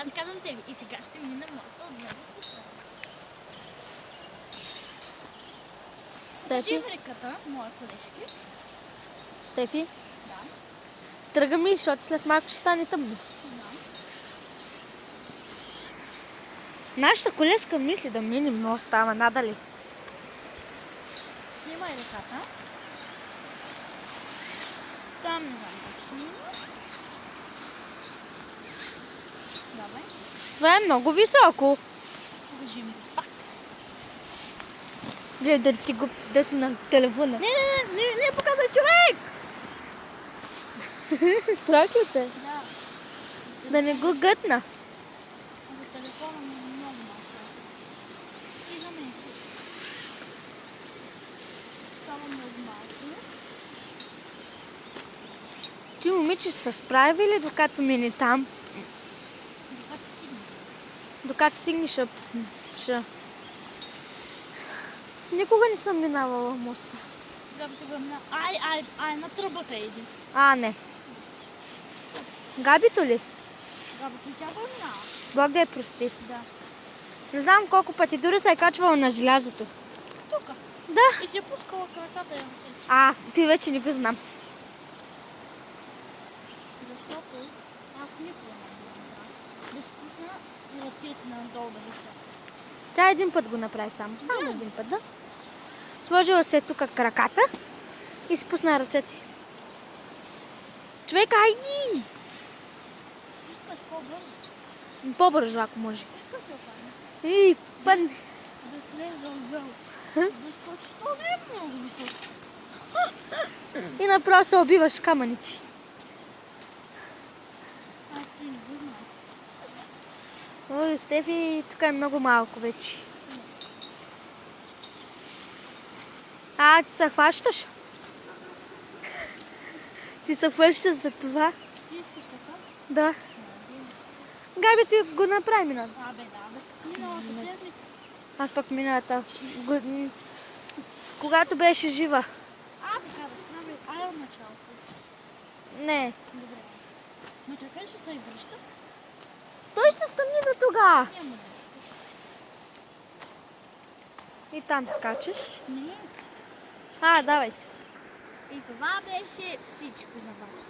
Аз казвам тебе и сега ще мина моста от него. Стефи? Кажи реката, моя колежки. Стефи? Да. Тръгаме, защото след малко ще стане тъмно. Да. Нашата колежка мисли да минем моста, ама надали. Снимай реката. Там не знам как ще мина. Давай. Това е много високо. Кажи ми пак. Гледай да ти го дадат на телефона. Не показвай човек! Страх ли те? Да. Да не го гътна. За телефона ми е много малко. И за мен също. Става много малко. Ти, момиче, се справи ли докато мине там? Докато стигне. Докато стигнеш, ще... Никога не съм минавала моста. Габито го мина. Ай, на тръбата иди. А, не. Габито ли? Габито тя го минава. Бог да я прости. Да. Не знам колко пъти, дори се е качвала на желязото. Тук. Да. И си е пускала краката я усети. А, ти вече не го знам. Защото аз никога не го знам. Да спусна и ръцете надолу да висят. Тя един път го направи само. Само един път, да. Сложила се тук краката и спусна ръцете. Човек, айди! Искаш по-бързо. По-бързо, ако може. Искаш да падне. И пън. Да слезе отзад. Да скочиш. То не е много високо. И направо се убиваш камъници. Аз ти не го знам. Ой, Стефи, тук е много малко вече. А, ти се хващаш? Ти се хващаш за това? Ти искаш така? Да. Габи, ти го направи миналата. Абе, да, бе. Миналата седмица. Аз пък миналата. Когато беше жива. Така да стане. Ай от началото. Не. Добре. Ма чакай, ще се извръща. Той ще стъмни до тога. Няма да. И там скачаш. Не. А, давай. И това беше всичко за вас.